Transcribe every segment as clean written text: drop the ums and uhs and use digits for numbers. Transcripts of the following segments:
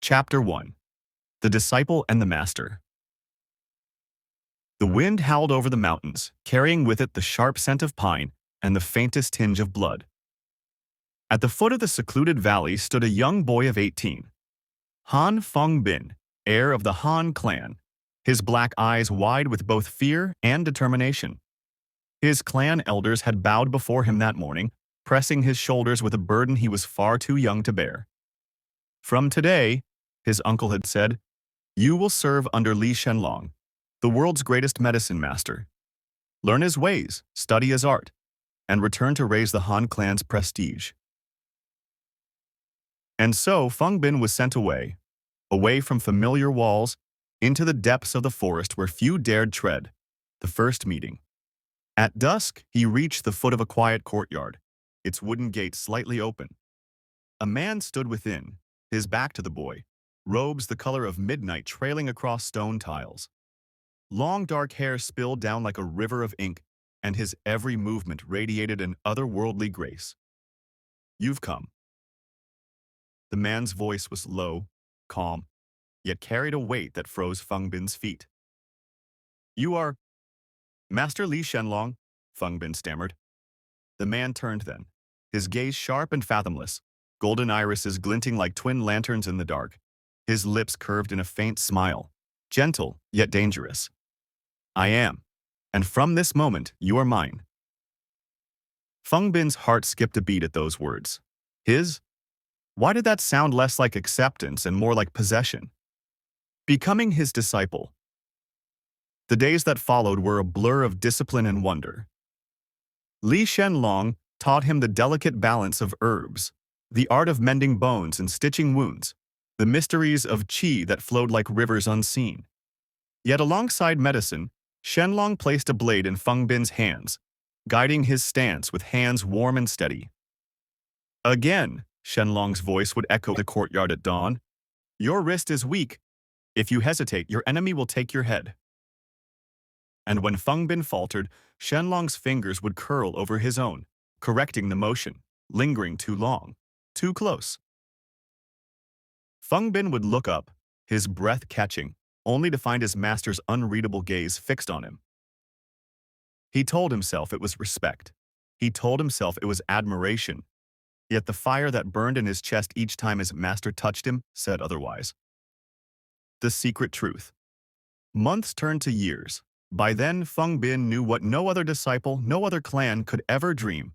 Chapter 1. The Disciple and the Master. The wind howled over the mountains, carrying with it the sharp scent of pine and the faintest tinge of blood. At the foot of the secluded valley stood a young boy of 18. Han FengBin, heir of the Han clan, his black eyes wide with both fear and determination. His clan elders had bowed before him that morning, pressing his shoulders with a burden he was far too young to bear. From today, his uncle had said, you will serve under Li Shenlong, the world's greatest medicine master. Learn his ways, study his art, and return to raise the Han clan's prestige. And so FengBin was sent away from familiar walls, into the depths of the forest where few dared tread, the first meeting. At dusk, he reached the foot of a quiet courtyard, its wooden gate slightly open. A man stood within, his back to the boy, robes the color of midnight trailing across stone tiles. Long dark hair spilled down like a river of ink, and his every movement radiated an otherworldly grace. You've come. The man's voice was low, calm, yet carried a weight that froze FengBin's feet. You are Master Li Shenlong, FengBin stammered. The man turned then, his gaze sharp and fathomless, golden irises glinting like twin lanterns in the dark, his lips curved in a faint smile, gentle yet dangerous. I am, and from this moment you are mine. FengBin's heart skipped a beat at those words. His? Why did that sound less like acceptance and more like possession? Becoming his disciple. The days that followed were a blur of discipline and wonder. Li Shenlong taught him the delicate balance of herbs, the art of mending bones and stitching wounds, the mysteries of qi that flowed like rivers unseen. Yet alongside medicine, Shenlong placed a blade in FengBin's hands, guiding his stance with hands warm and steady. Again, Shenlong's voice would echo the courtyard at dawn. Your wrist is weak. If you hesitate, your enemy will take your head. And when FengBin faltered, Shenlong's fingers would curl over his own, correcting the motion, lingering too long, too close. FengBin would look up, his breath catching, only to find his master's unreadable gaze fixed on him. He told himself it was respect. He told himself it was admiration. Yet the fire that burned in his chest each time his master touched him said otherwise. The secret truth. Months turned to years. By then, FengBin knew what no other disciple, no other clan could ever dream.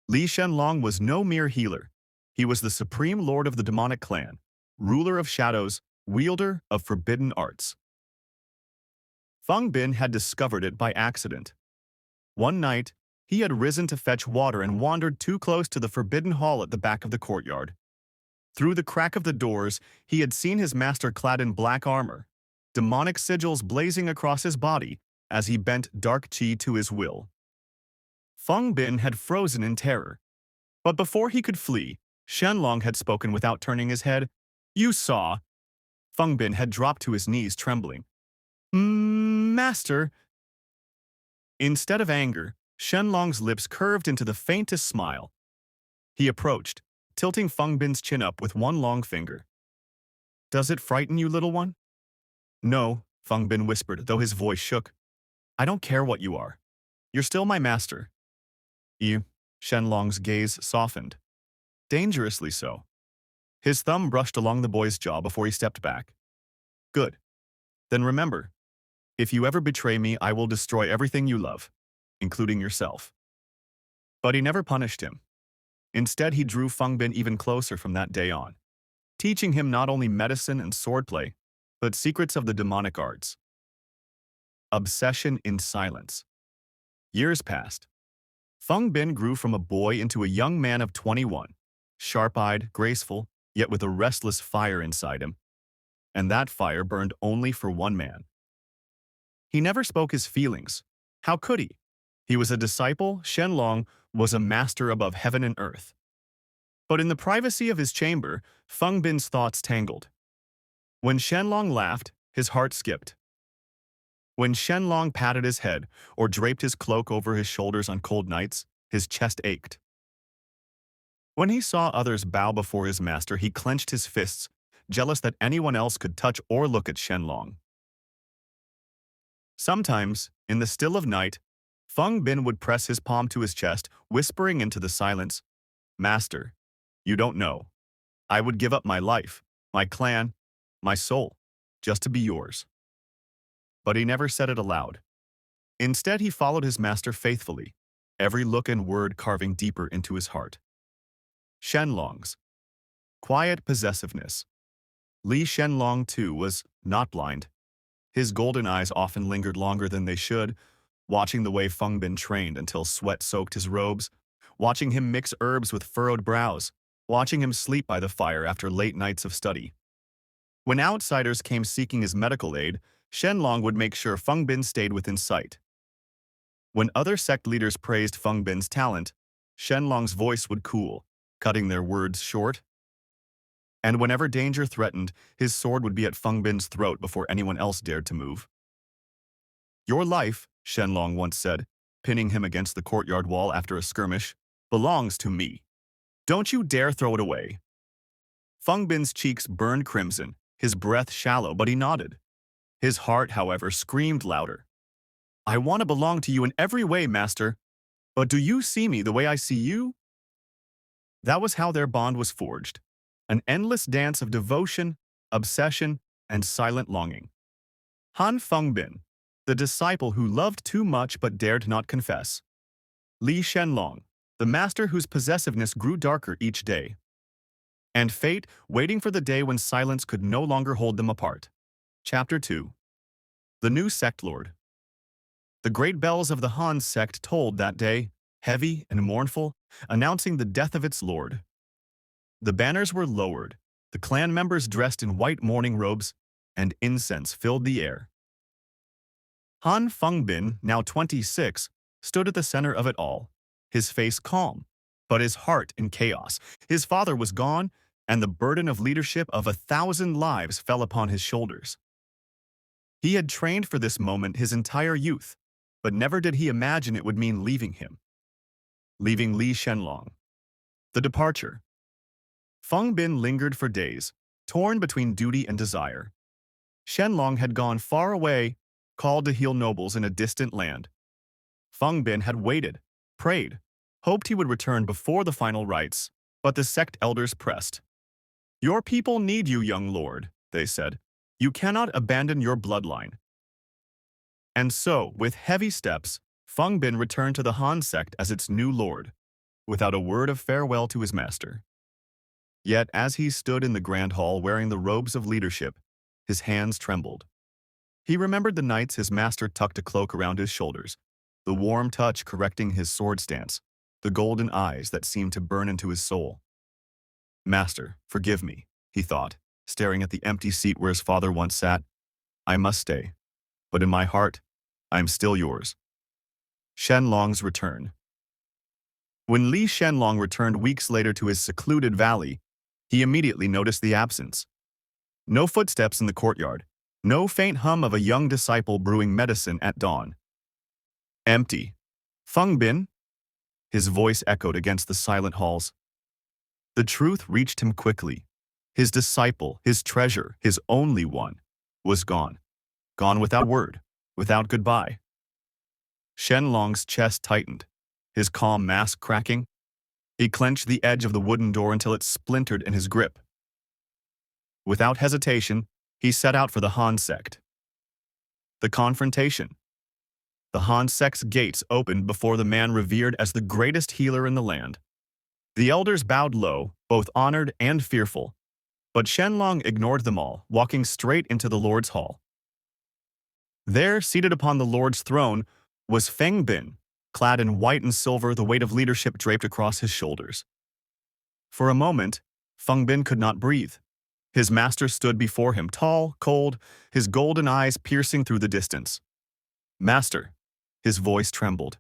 Li Shenlong was no mere healer. He was the supreme lord of the demonic clan, ruler of shadows, wielder of forbidden arts. FengBin had discovered it by accident. One night, he had risen to fetch water and wandered too close to the forbidden hall at the back of the courtyard. Through the crack of the doors, he had seen his master clad in black armor, demonic sigils blazing across his body as he bent dark qi to his will. FengBin had frozen in terror. But before he could flee, Shenlong had spoken without turning his head. You saw. FengBin had dropped to his knees trembling. Master. Instead of anger, Shenlong's lips curved into the faintest smile. He approached, tilting FengBin's chin up with one long finger. Does it frighten you, little one? No, FengBin whispered, though his voice shook. I don't care what you are. You're still my master. You, Shenlong's gaze softened. Dangerously so. His thumb brushed along the boy's jaw before he stepped back. Good. Then remember, if you ever betray me, I will destroy everything you love, including yourself. But he never punished him. Instead, he drew FengBin even closer from that day on, teaching him not only medicine and swordplay, but secrets of the demonic arts. Obsession in silence. Years passed. FengBin grew from a boy into a young man of 21, sharp-eyed, graceful, yet with a restless fire inside him. And that fire burned only for one man. He never spoke his feelings. How could he? He was a disciple. Shenlong was a master above heaven and earth. But in the privacy of his chamber, FengBin's thoughts tangled. When Shenlong laughed, his heart skipped. When Shenlong patted his head or draped his cloak over his shoulders on cold nights, his chest ached. When he saw others bow before his master, he clenched his fists, jealous that anyone else could touch or look at Shenlong. Sometimes, in the still of night, FengBin would press his palm to his chest, whispering into the silence, "Master, you don't know. I would give up my life, my clan, my soul, just to be yours." But he never said it aloud. Instead, he followed his master faithfully, every look and word carving deeper into his heart. Shenlong's quiet possessiveness. Li Shenlong, too, was not blind. His golden eyes often lingered longer than they should, watching the way FengBin trained until sweat soaked his robes, watching him mix herbs with furrowed brows, watching him sleep by the fire after late nights of study. When outsiders came seeking his medical aid, Shenlong would make sure FengBin stayed within sight. When other sect leaders praised FengBin's talent, Shenlong's voice would cool, cutting their words short. And whenever danger threatened, his sword would be at FengBin's throat before anyone else dared to move. "Your life," Shenlong once said, pinning him against the courtyard wall after a skirmish, "belongs to me. Don't you dare throw it away." FengBin's cheeks burned crimson, his breath shallow, but he nodded. His heart, however, screamed louder. "I want to belong to you in every way, Master, but do you see me the way I see you?" That was how their bond was forged, an endless dance of devotion, obsession, and silent longing. Han FengBin, the disciple who loved too much but dared not confess. Li Shenlong, the master whose possessiveness grew darker each day. And fate, waiting for the day when silence could no longer hold them apart. Chapter 2. The New Sect Lord. The great bells of the Han sect tolled that day, heavy and mournful, announcing the death of its lord. The banners were lowered, the clan members dressed in white mourning robes, and incense filled the air. Han FengBin, now 26, stood at the center of it all, his face calm, but his heart in chaos. His father was gone, and the burden of leadership of 1,000 lives fell upon his shoulders. He had trained for this moment his entire youth, but never did he imagine it would mean leaving him. Leaving Li Shenlong. The departure. FengBin lingered for days, torn between duty and desire. Shenlong had gone far away, called to heal nobles in a distant land. FengBin had waited, prayed, hoped he would return before the final rites, but the sect elders pressed. "Your people need you, young lord," they said. "You cannot abandon your bloodline." And so, with heavy steps, FengBin returned to the Han sect as its new lord, without a word of farewell to his master. Yet as he stood in the grand hall wearing the robes of leadership, his hands trembled. He remembered the nights his master tucked a cloak around his shoulders, the warm touch correcting his sword stance, the golden eyes that seemed to burn into his soul. "Master, forgive me," he thought, staring at the empty seat where his father once sat. "I must stay, but in my heart, I am still yours." Shenlong's return. When Li Shenlong returned weeks later to his secluded valley, he immediately noticed the absence. No footsteps in the courtyard, no faint hum of a young disciple brewing medicine at dawn. Empty. "FengBin?" His voice echoed against the silent halls. The truth reached him quickly. His disciple, his treasure, his only one, was gone. Gone without word, without goodbye. Shenlong's chest tightened, his calm mask cracking. He clenched the edge of the wooden door until it splintered in his grip. Without hesitation, he set out for the Han sect. The confrontation. The Han sect's gates opened before the man revered as the greatest healer in the land. The elders bowed low, both honored and fearful, but Shenlong ignored them all, walking straight into the Lord's hall. There, seated upon the Lord's throne, was FengBin, clad in white and silver, the weight of leadership draped across his shoulders. For a moment, FengBin could not breathe. His master stood before him, tall, cold, his golden eyes piercing through the distance. "Master," his voice trembled.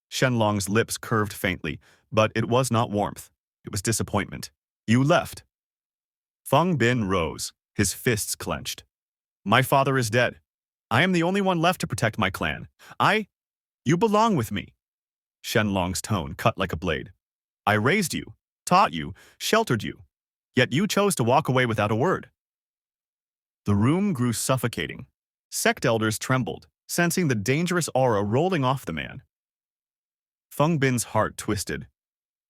Shenlong's lips curved faintly, but it was not warmth. It was disappointment. "You left." FengBin rose, his fists clenched. "My father is dead. I am the only one left to protect my clan. You belong with me." Shenlong's tone cut like a blade. "I raised you, taught you, sheltered you. Yet you chose to walk away without a word. The room grew suffocating. Sect elders trembled, sensing the dangerous aura rolling off the man. FengBin's heart twisted.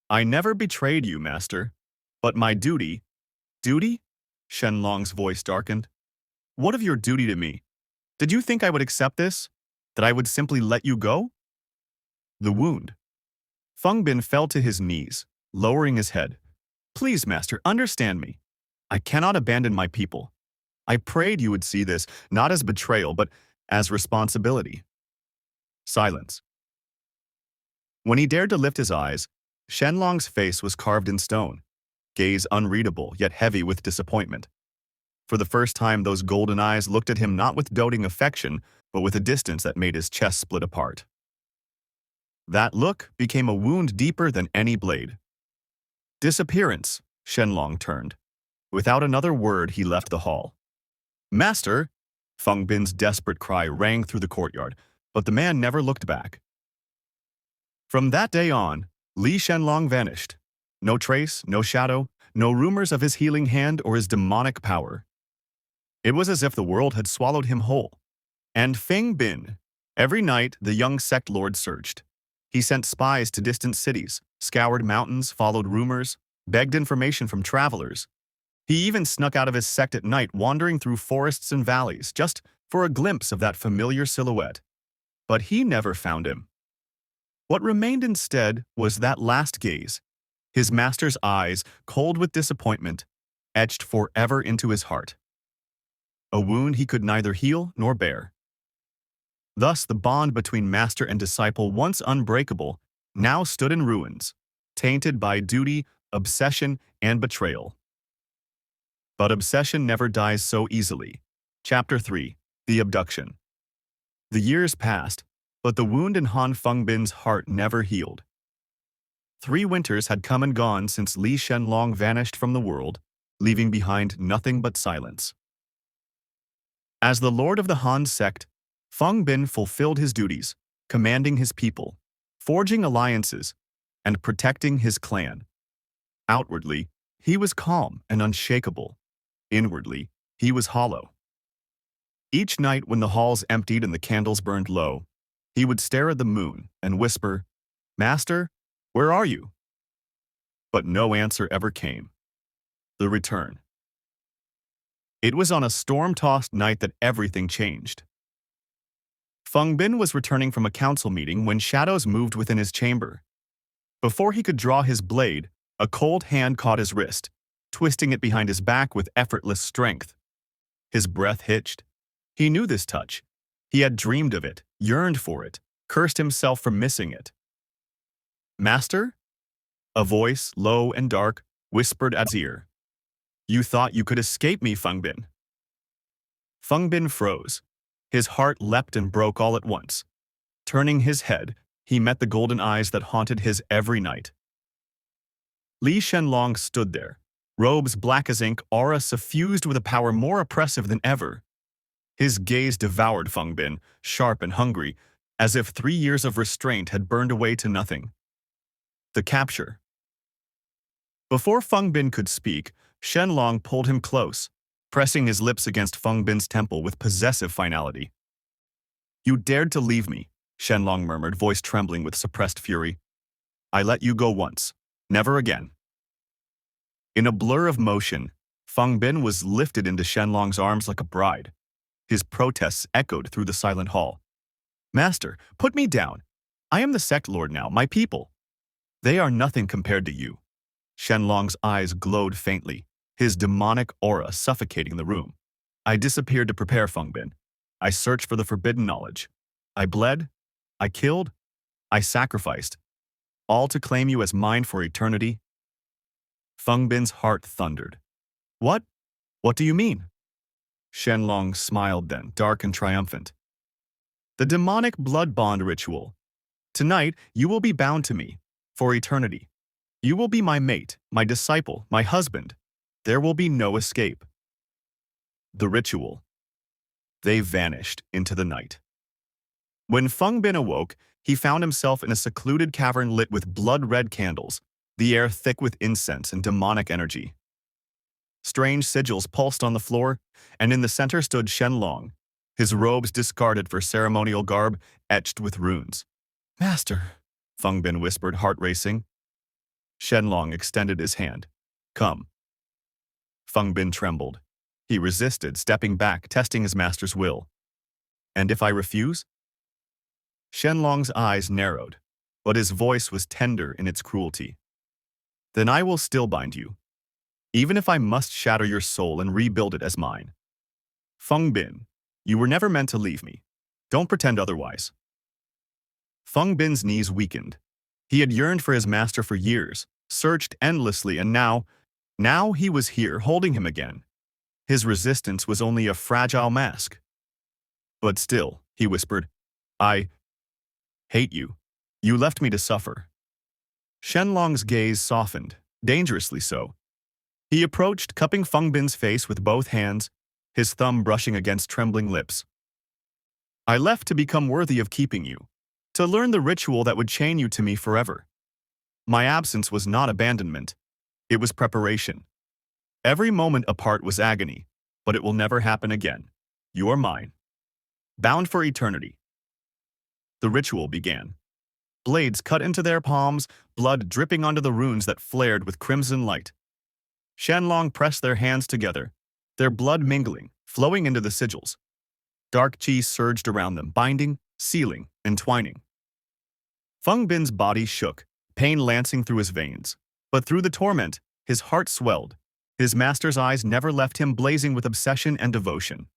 I never betrayed you, master. But my duty— Duty? Shenlong's voice darkened. What of your duty to me? Did you think I would accept this? That I would simply let you go? The wound. FengBin fell to his knees, lowering his head. Please, master, understand me. I cannot abandon my people. I prayed you would see this, not as betrayal, but as responsibility. Silence. When he dared to lift his eyes, Shenlong's face was carved in stone, gaze unreadable yet heavy with disappointment. For the first time, those golden eyes looked at him not with doting affection, but with a distance that made his chest split apart. That look became a wound deeper than any blade. Disappearance, Shenlong turned. Without another word, he left the hall. Master! FengBin's desperate cry rang through the courtyard, but the man never looked back. From that day on, Li Shenlong vanished. No trace, no shadow, no rumors of his healing hand or his demonic power. It was as if the world had swallowed him whole. And FengBin. Every night, the young sect lord searched. He sent spies to distant cities, scoured mountains, followed rumors, begged information from travelers. He even snuck out of his sect at night, wandering through forests and valleys, just for a glimpse of that familiar silhouette. But he never found him. What remained instead was that last gaze, his master's eyes, cold with disappointment, etched forever into his heart. A wound he could neither heal nor bear. Thus, the bond between master and disciple, once unbreakable, now stood in ruins, tainted by duty, obsession, and betrayal. But obsession never dies so easily. Chapter 3. The Abduction. The years passed, but the wound in Han FengBin's heart never healed. 3 winters had come and gone since Li Shenlong vanished from the world, leaving behind nothing but silence. As the lord of the Han sect, FengBin fulfilled his duties, commanding his people, forging alliances, and protecting his clan. Outwardly, he was calm and unshakable. Inwardly, he was hollow. Each night when the halls emptied and the candles burned low, he would stare at the moon and whisper, "Master, where are you?" But no answer ever came. The return. It was on a storm-tossed night that everything changed. FengBin was returning from a council meeting when shadows moved within his chamber. Before he could draw his blade, a cold hand caught his wrist, twisting it behind his back with effortless strength. His breath hitched. He knew this touch. He had dreamed of it, yearned for it, cursed himself for missing it. "Master?" A voice, low and dark, whispered at his ear. "You thought you could escape me, FengBin." FengBin froze. His heart leapt and broke all at once. Turning his head, he met the golden eyes that haunted his every night. Li Shenlong stood there, robes black as ink, aura suffused with a power more oppressive than ever. His gaze devoured FengBin, sharp and hungry, as if 3 years of restraint had burned away to nothing. The capture. Before FengBin could speak, Shenlong pulled him close, pressing his lips against FengBin's temple with possessive finality. "You dared to leave me," Shenlong murmured, voice trembling with suppressed fury. "I let you go once. Never again." In a blur of motion, FengBin was lifted into Shenlong's arms like a bride. His protests echoed through the silent hall. "Master, put me down. I am the sect lord now, my people. They are nothing compared to you." Shenlong's eyes glowed faintly, his demonic aura suffocating the room. "I disappeared to prepare FengBin. I searched for the forbidden knowledge. I bled. I killed. I sacrificed. All to claim you as mine for eternity." FengBin's heart thundered. "What? What do you mean?" Shenlong smiled then, dark and triumphant. "The demonic blood bond ritual. Tonight, you will be bound to me, for eternity. You will be my mate, my disciple, my husband. There will be no escape." The ritual. They vanished into the night. When FengBin awoke, he found himself in a secluded cavern lit with blood-red candles, the air thick with incense and demonic energy. Strange sigils pulsed on the floor, and in the center stood Shenlong, his robes discarded for ceremonial garb etched with runes. "Master," FengBin whispered, heart racing. Shenlong extended his hand. "Come." FengBin trembled. He resisted, stepping back, testing his master's will. "And if I refuse?" Shenlong's eyes narrowed, but his voice was tender in its cruelty. "Then I will still bind you, even if I must shatter your soul and rebuild it as mine. FengBin, you were never meant to leave me. Don't pretend otherwise." FengBin's knees weakened. He had yearned for his master for years, searched endlessly, and now he was here, holding him again. His resistance was only a fragile mask. "But still," he whispered, "I hate you. You left me to suffer." Shenlong's gaze softened, dangerously so. He approached, cupping FengBin's face with both hands, his thumb brushing against trembling lips. "I left to become worthy of keeping you, to learn the ritual that would chain you to me forever. My absence was not abandonment. It was preparation. Every moment apart was agony, but it will never happen again. You are mine, bound for eternity." The ritual began. Blades cut into their palms, blood dripping onto the runes that flared with crimson light. Shenlong pressed their hands together, their blood mingling, flowing into the sigils. Dark chi surged around them, binding, sealing, entwining. FengBin's body shook, pain lancing through his veins. But through the torment, his heart swelled. His master's eyes never left him, blazing with obsession and devotion.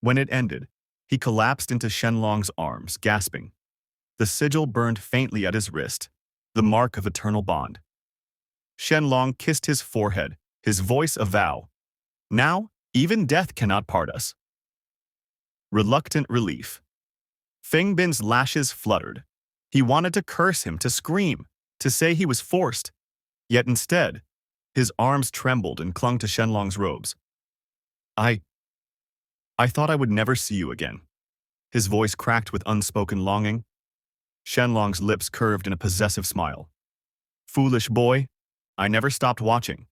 When it ended, he collapsed into Shenlong's arms, gasping. The sigil burned faintly at his wrist, the mark of eternal bond. Shenlong kissed his forehead, his voice a vow. "Now, even death cannot part us." Reluctant relief. FengBin's lashes fluttered. He wanted to curse him, to scream, to say he was forced. Yet instead, his arms trembled and clung to Shenlong's robes. I thought I would never see you again." His voice cracked with unspoken longing. Shenlong's lips curved in a possessive smile. "Foolish boy, I never stopped watching.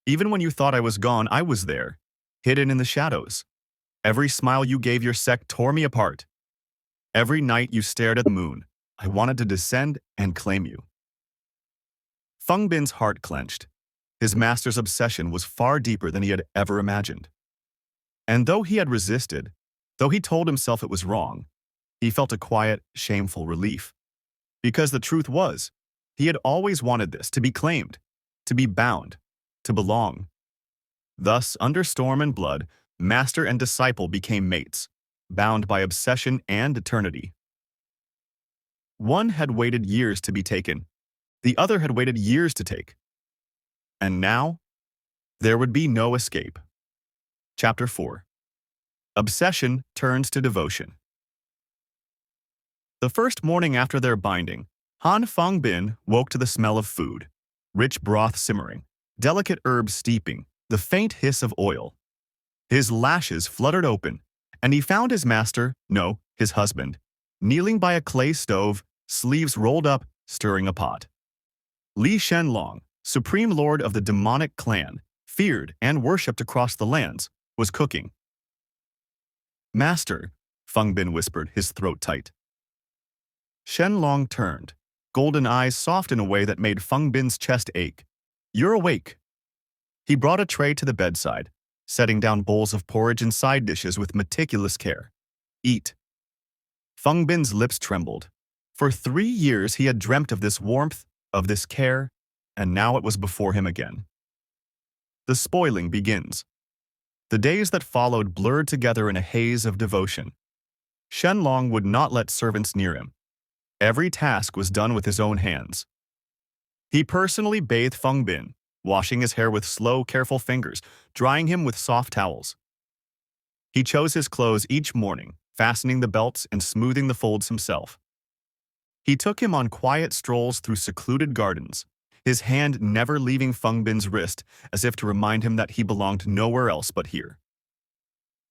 Even when you thought I was gone, I was there, hidden in the shadows. Every smile you gave your sect tore me apart. Every night you stared at the moon, I wanted to descend and claim you." FengBin's heart clenched. His master's obsession was far deeper than he had ever imagined. And though he had resisted, though he told himself it was wrong, he felt a quiet, shameful relief. Because the truth was, he had always wanted this, to be claimed, to be bound, to belong. Thus, under storm and blood, master and disciple became mates, bound by obsession and eternity. One had waited years to be taken. The other had waited years to take. And now, there would be no escape. Chapter 4. Obsession turns to devotion. The first morning after their binding, Han FengBin woke to the smell of food, rich broth simmering, delicate herbs steeping, the faint hiss of oil. His lashes fluttered open, and he found his master, no, his husband, kneeling by a clay stove, sleeves rolled up, stirring a pot. Li Shenlong, supreme lord of the demonic clan, feared and worshipped across the lands, was cooking. "Master," FengBin whispered, his throat tight. Shenlong turned, golden eyes soft in a way that made FengBin's chest ache. "You're awake." He brought a tray to the bedside, setting down bowls of porridge and side dishes with meticulous care. "Eat." FengBin's lips trembled. For 3 years he had dreamt of this warmth, of this care, and now it was before him again. The spoiling begins. The days that followed blurred together in a haze of devotion. Shenlong would not let servants near him. Every task was done with his own hands. He personally bathed FengBin, washing his hair with slow, careful fingers, drying him with soft towels. He chose his clothes each morning, fastening the belts and smoothing the folds himself. He took him on quiet strolls through secluded gardens, his hand never leaving FengBin's wrist, as if to remind him that he belonged nowhere else but here.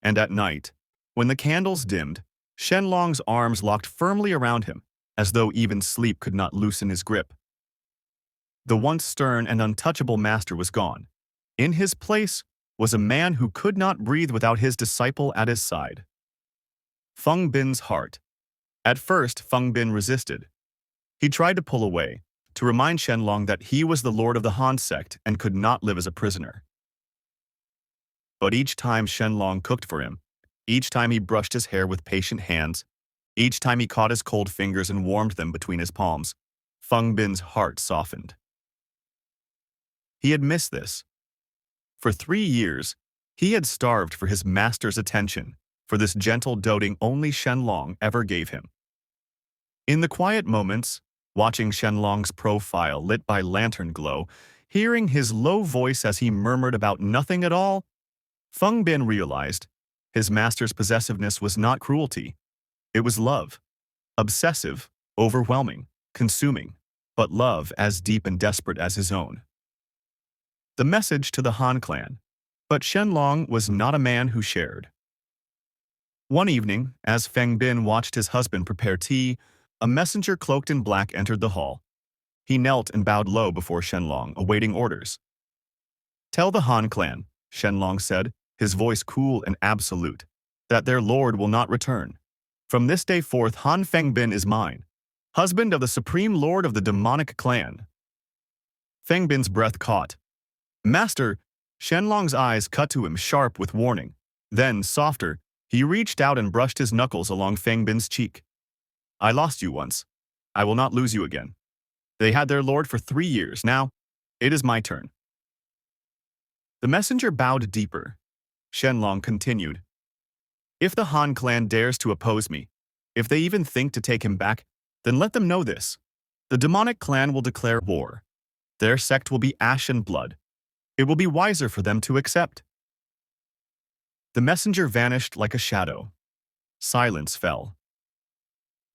And at night, when the candles dimmed, Shenlong's arms locked firmly around him, as though even sleep could not loosen his grip. The once stern and untouchable master was gone, In his place was a man who could not breathe without his disciple at his side. FengBin's heart. At first, FengBin resisted. He tried to pull away, to remind Shenlong that he was the lord of the Han sect and could not live as a prisoner. But each time Shenlong cooked for him, each time he brushed his hair with patient hands, each time he caught his cold fingers and warmed them between his palms, FengBin's heart softened. He had missed this. For 3 years, he had starved for his master's attention, for this gentle doting only Shenlong ever gave him. In the quiet moments, watching Shenlong's profile lit by lantern glow, hearing his low voice as he murmured about nothing at all, FengBin realized his master's possessiveness was not cruelty. It was love. Obsessive, overwhelming, consuming, but love as deep and desperate as his own. The message to the Han clan. But Shenlong was not a man who shared. One evening, as FengBin watched his husband prepare tea, a messenger cloaked in black entered the hall. He knelt and bowed low before Shenlong, awaiting orders. "Tell the Han clan," Shenlong said, his voice cool and absolute, "that their lord will not return. From this day forth, Han FengBin is mine, husband of the supreme lord of the demonic clan." FengBin's breath caught. "Master!" Shenlong's eyes cut to him sharp with warning. Then, softer, he reached out and brushed his knuckles along FengBin's cheek. "I lost you once. I will not lose you again. They had their lord for 3 years. Now, it is my turn." The messenger bowed deeper. Shenlong continued, "If the Han clan dares to oppose me, if they even think to take him back, then let them know this. The demonic clan will declare war. Their sect will be ash and blood. It will be wiser for them to accept." The messenger vanished like a shadow. Silence fell.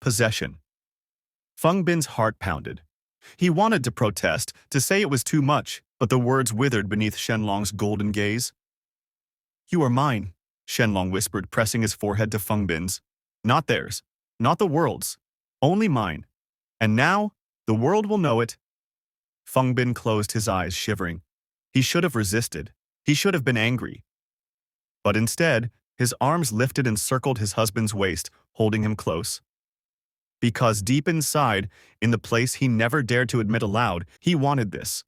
Possession. FengBin's heart pounded. He wanted to protest, to say it was too much, but the words withered beneath Shenlong's golden gaze. "You are mine," Shenlong whispered, pressing his forehead to FengBin's. "Not theirs, not the world's, only mine. And now, the world will know it." FengBin closed his eyes, shivering. He should have resisted. He should have been angry. But instead, his arms lifted and circled his husband's waist, holding him close. Because deep inside, in the place he never dared to admit aloud, he wanted this.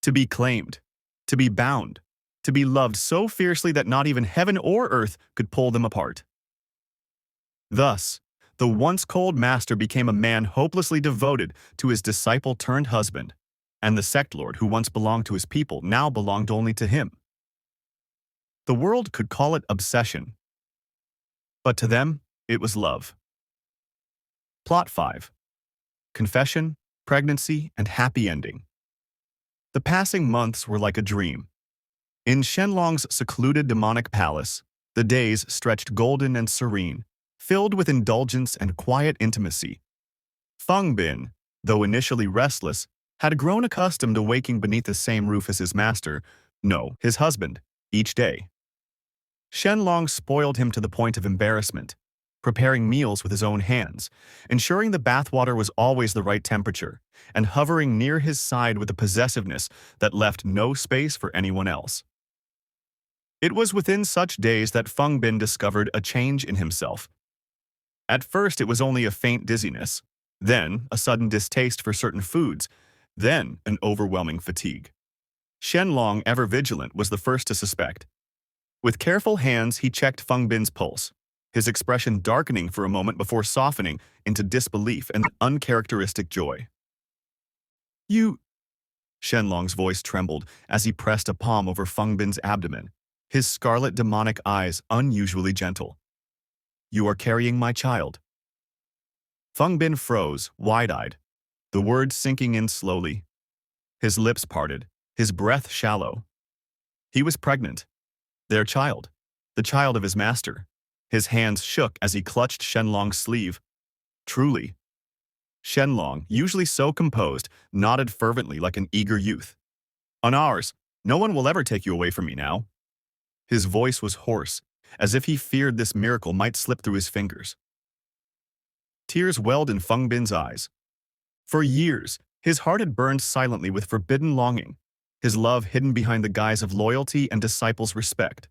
To be claimed, to be bound, to be loved so fiercely that not even heaven or earth could pull them apart. Thus, the once cold master became a man hopelessly devoted to his disciple-turned-husband, and the sect lord who once belonged to his people now belonged only to him. The world could call it obsession, but to them, it was love. Plot 5. Confession, pregnancy, and happy ending. The passing months were like a dream. In Shenlong's secluded demonic palace, the days stretched golden and serene, filled with indulgence and quiet intimacy. FengBin, though initially restless, had grown accustomed to waking beneath the same roof as his master, no, his husband, each day. Shenlong spoiled him to the point of embarrassment, preparing meals with his own hands, ensuring the bathwater was always the right temperature, and hovering near his side with a possessiveness that left no space for anyone else. It was within such days that FengBin discovered a change in himself. At first it was only a faint dizziness, then a sudden distaste for certain foods, then an overwhelming fatigue. Shenlong, ever vigilant, was the first to suspect. With careful hands he checked FengBin's pulse, his expression darkening for a moment before softening into disbelief and uncharacteristic joy. "You..." Shenlong's voice trembled as he pressed a palm over FengBin's abdomen, his scarlet demonic eyes unusually gentle. "You are carrying my child." FengBin froze, wide-eyed, the words sinking in slowly. His lips parted, his breath shallow. He was pregnant. Their child. The child of his master. His hands shook as he clutched Shenlong's sleeve. "Truly." Shenlong, usually so composed, nodded fervently like an eager youth. "On ours. No one will ever take you away from me now." His voice was hoarse, as if he feared this miracle might slip through his fingers. Tears welled in FengBin's eyes. For years, his heart had burned silently with forbidden longing, his love hidden behind the guise of loyalty and disciples' respect.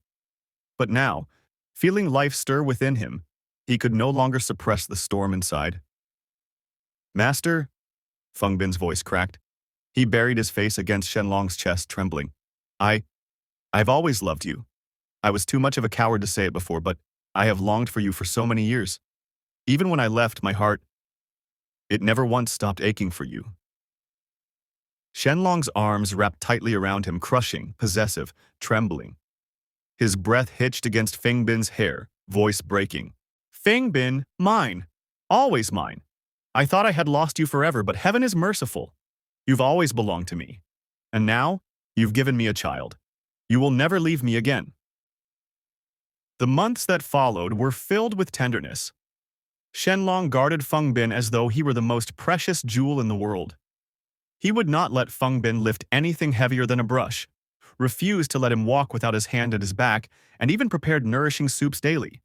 But now, feeling life stir within him, he could no longer suppress the storm inside. "Master," FengBin's voice cracked. He buried his face against Shenlong's chest, trembling. I've always loved you. I was too much of a coward to say it before, but I have longed for you for so many years. Even when I left, my heart, it never once stopped aching for you." Shenlong's arms wrapped tightly around him, crushing, possessive, trembling. His breath hitched against FengBin's hair, voice breaking. "FengBin, mine. Always mine. I thought I had lost you forever, but heaven is merciful. You've always belonged to me. And now, you've given me a child. You will never leave me again." The months that followed were filled with tenderness. Shenlong guarded FengBin as though he were the most precious jewel in the world. He would not let FengBin lift anything heavier than a brush, refused to let him walk without his hand at his back, and even prepared nourishing soups daily.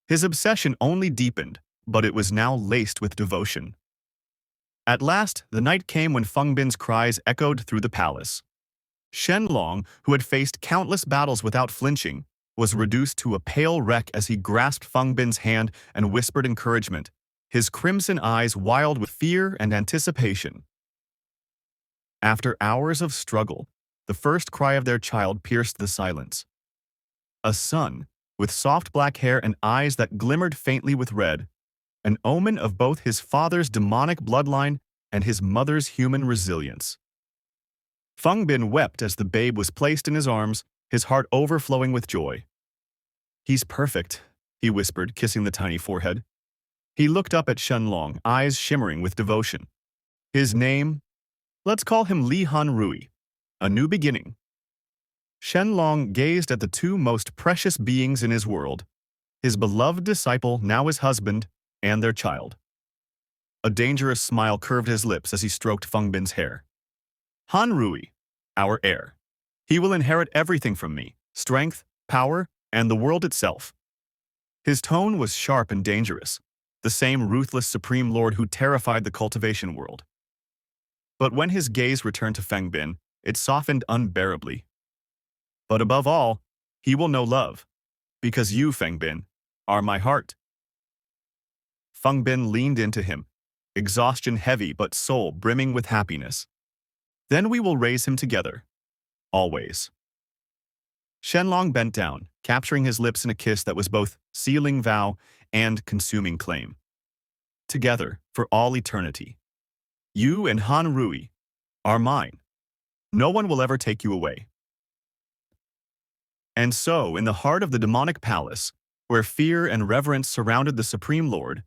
His obsession only deepened, but it was now laced with devotion. At last, the night came when FengBin's cries echoed through the palace. Shenlong, who had faced countless battles without flinching, was reduced to a pale wreck as he grasped FengBin's hand and whispered encouragement, his crimson eyes wild with fear and anticipation. After hours of struggle, the first cry of their child pierced the silence. A son, with soft black hair and eyes that glimmered faintly with red, an omen of both his father's demonic bloodline and his mother's human resilience. FengBin wept as the babe was placed in his arms, his heart overflowing with joy. "He's perfect," he whispered, kissing the tiny forehead. He looked up at Shenlong, eyes shimmering with devotion. "His name? Let's call him Li Rui, a new beginning." Shenlong gazed at the two most precious beings in his world, his beloved disciple, now his husband, and their child. A dangerous smile curved his lips as he stroked FengBin's hair. "Rui, our heir. He will inherit everything from me, strength, power, and the world itself." His tone was sharp and dangerous, the same ruthless Supreme Lord who terrified the cultivation world. But when his gaze returned to FengBin, it softened unbearably. "But above all, he will know love, because you, FengBin, are my heart." FengBin leaned into him, exhaustion heavy but soul brimming with happiness. "Then we will raise him together. Always." Shenlong bent down, capturing his lips in a kiss that was both sealing vow and consuming claim. "Together, for all eternity. You and Rui are mine. No one will ever take you away." And so, in the heart of the demonic palace, where fear and reverence surrounded the Supreme Lord,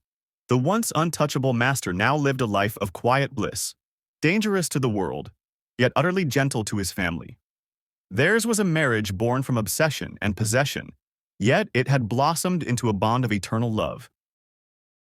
the once untouchable master now lived a life of quiet bliss, dangerous to the world, yet utterly gentle to his family. Theirs was a marriage born from obsession and possession, yet it had blossomed into a bond of eternal love.